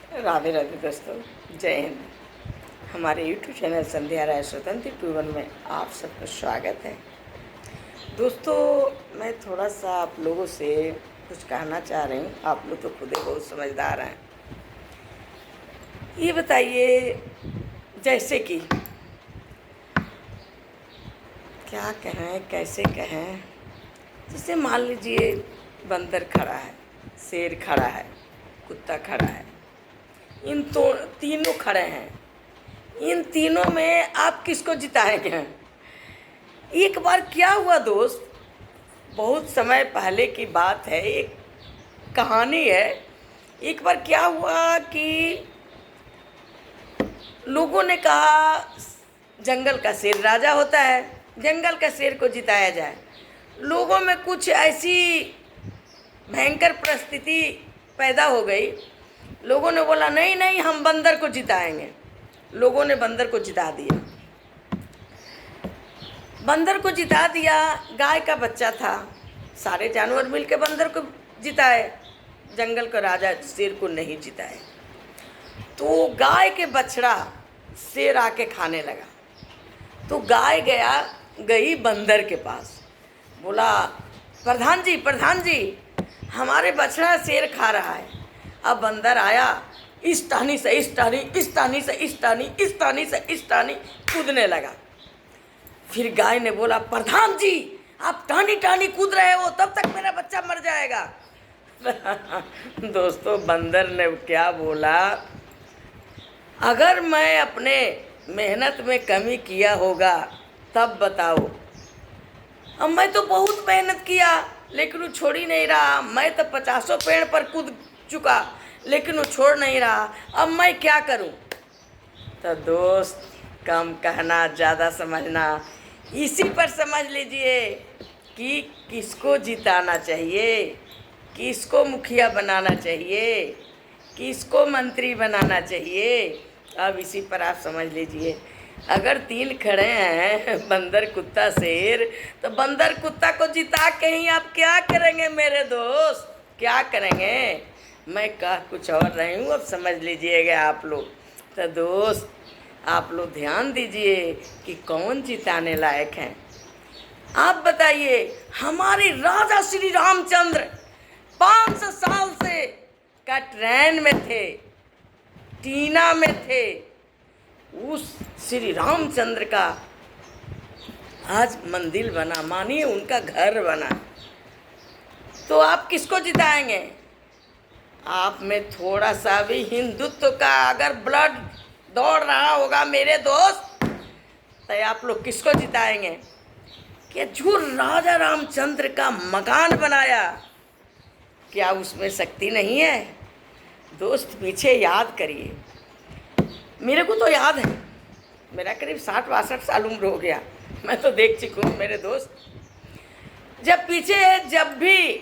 राधे राधे दोस्तों, जय हिंद। हमारे यूट्यूब चैनल संध्या राय स्वतंत्र ट्यूबन में आप सबका स्वागत है। दोस्तों, मैं थोड़ा सा आप लोगों से कुछ कहना चाह रही हूँ। आप लोग तो खुद ही बहुत समझदार हैं। ये बताइए, जैसे कि क्या कहें, कैसे कहें। जैसे मान लीजिए बंदर खड़ा है, शेर खड़ा है, कुत्ता खड़ा है, इन तो तीनों खड़े हैं। इन तीनों में आप किसको जिताएंगे? एक बार क्या हुआ दोस्त, बहुत समय पहले की बात है, एक कहानी है। एक बार क्या हुआ कि लोगों ने कहा जंगल का शेर राजा होता है, जंगल का शेर को जिताया जाए। लोगों में कुछ ऐसी भयंकर परिस्थिति पैदा हो गई। लोगों ने बोला नहीं नहीं, हम बंदर को जिताएंगे। लोगों ने बंदर को जिता दिया। बंदर को जिता दिया। गाय का बच्चा था, सारे जानवर मिलकर बंदर को जिताए, जंगल का राजा शेर को नहीं जिताए। तो गाय के बछड़ा शेर आके खाने लगा। तो गाय गई बंदर के पास, बोला प्रधान जी, प्रधान जी, हमारे बछड़ा शेर खा रहा है। अब बंदर आया, इस टहनी से इस टहनी, इस टहनी से इस टहनी, इस टहनी से इस टहनी कूदने लगा। फिर गाय ने बोला प्रधान जी, आप टहनी टहनी कूद रहे हो, तब तक मेरा बच्चा मर जाएगा। दोस्तों, बंदर ने क्या बोला, अगर मैं अपने मेहनत में कमी किया होगा तब बताओ। अब मैं तो बहुत मेहनत किया लेकिन वो छोड़ ही नहीं रहा। मैं तो 50 पेड़ पर कूद चुका लेकिन वो छोड़ नहीं रहा। अब मैं क्या करूं? तो दोस्त, कम कहना ज़्यादा समझना, इसी पर समझ लीजिए कि किसको जिताना चाहिए, किसको मुखिया बनाना चाहिए, किसको मंत्री बनाना चाहिए। अब इसी पर आप समझ लीजिए। अगर तीन खड़े हैं, बंदर कुत्ता शेर, तो बंदर कुत्ता को जिता के ही आप क्या करेंगे मेरे दोस्त, क्या करेंगे? मैं कह कुछ और रही हूँ, अब समझ लीजिएगा आप लोग। तो दोस्त, आप लोग ध्यान दीजिए कि कौन जिताने लायक हैं। आप बताइए, हमारे राजा श्री रामचंद्र 500 साल से का ट्रेन में थे, टीना में थे। उस श्री रामचंद्र का आज मंदिर बना, मानिए उनका घर बना। तो आप किसको जिताएंगे? आप में थोड़ा सा भी हिंदुत्व का अगर ब्लड दौड़ रहा होगा मेरे दोस्त, तो आप लोग किसको जिताएंगे? कि जो राजा रामचंद्र का मकान बनाया, क्या उसमें शक्ति नहीं है? दोस्त, पीछे याद करिए। मेरे को तो याद है, मेरा करीब 60-62 साल उम्र हो गया, मैं तो देख चुका हूँ मेरे दोस्त। जब भी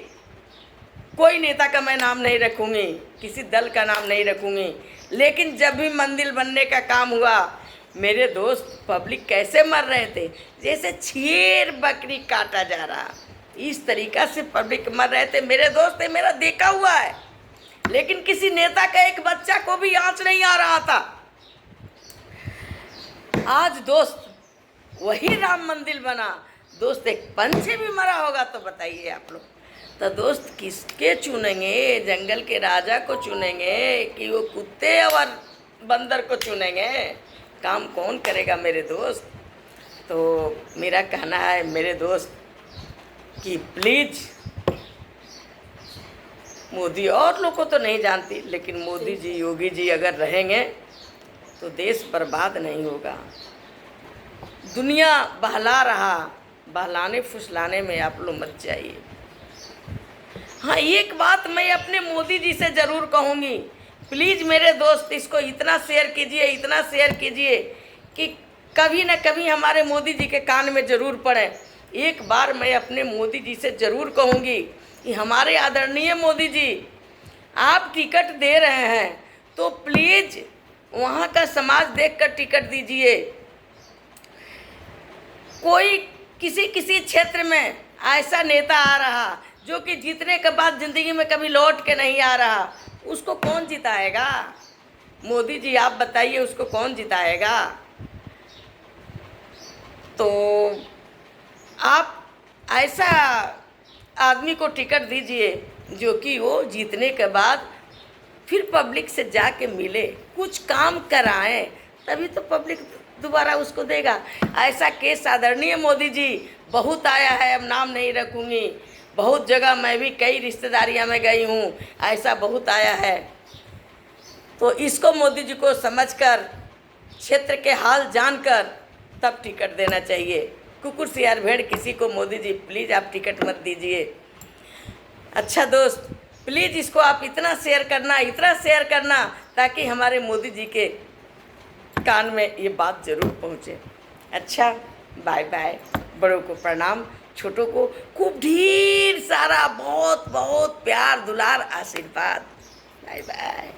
कोई नेता का मैं नाम नहीं रखूँगी, किसी दल का नाम नहीं रखूँगी, लेकिन जब भी मंदिर बनने का काम हुआ, मेरे दोस्त, पब्लिक कैसे मर रहे थे, जैसे छेर बकरी काटा जा रहा, इस तरीक़ा से पब्लिक मर रहे थे मेरे दोस्त। ये मेरा देखा हुआ है। लेकिन किसी नेता का एक बच्चा को भी आँच नहीं आ रहा था। आज दोस्त वही राम मंदिर बना। दोस्त, एक पंछी भी मरा होगा तो बताइए आप लोग। तो दोस्त, किसके चुनेंगे? जंगल के राजा को चुनेंगे कि वो कुत्ते और बंदर को चुनेंगे? काम कौन करेगा मेरे दोस्त? तो मेरा कहना है मेरे दोस्त कि प्लीज़, मोदी और लोग को तो नहीं जानती, लेकिन मोदी जी, योगी जी अगर रहेंगे तो देश बर्बाद नहीं होगा। दुनिया बहला रहा, बहलाने फुसलाने में आप लोग मत जाइए। हाँ, एक बात मैं अपने मोदी जी से ज़रूर कहूँगी, प्लीज़ मेरे दोस्त, इसको इतना शेयर कीजिए, इतना शेयर कीजिए कि कभी न कभी हमारे मोदी जी के कान में ज़रूर पड़े। एक बार मैं अपने मोदी जी से ज़रूर कहूँगी कि हमारे आदरणीय मोदी जी, आप टिकट दे रहे हैं तो प्लीज़ वहाँ का समाज देखकर टिकट दीजिए। कोई किसी क्षेत्र में ऐसा नेता आ रहा जो कि जीतने के बाद ज़िंदगी में कभी लौट के नहीं आ रहा, उसको कौन जिताएगा? मोदी जी आप बताइए उसको कौन जिताएगा। तो आप ऐसा आदमी को टिकट दीजिए जो कि वो जीतने के बाद फिर पब्लिक से जाके मिले, कुछ काम कराएं, तभी तो पब्लिक दोबारा उसको देगा। ऐसा केस आदरणीय मोदी जी बहुत आया है, अब नाम नहीं रखूँगी, बहुत जगह मैं भी कई रिश्तेदारियां में गई हूँ, ऐसा बहुत आया है। तो इसको मोदी जी को समझकर, क्षेत्र के हाल जानकर तब टिकट देना चाहिए। कुकुर सियार भेड़ किसी को मोदी जी प्लीज़ आप टिकट मत दीजिए। अच्छा दोस्त, प्लीज़ इसको आप इतना शेयर करना ताकि हमारे मोदी जी के कान में ये बात ज़रूर पहुँचे। अच्छा, बाय बाय। बड़ों को प्रणाम, छोटों को खूब ढेर सारा बहुत बहुत प्यार दुलार आशीर्वाद। Bye bye.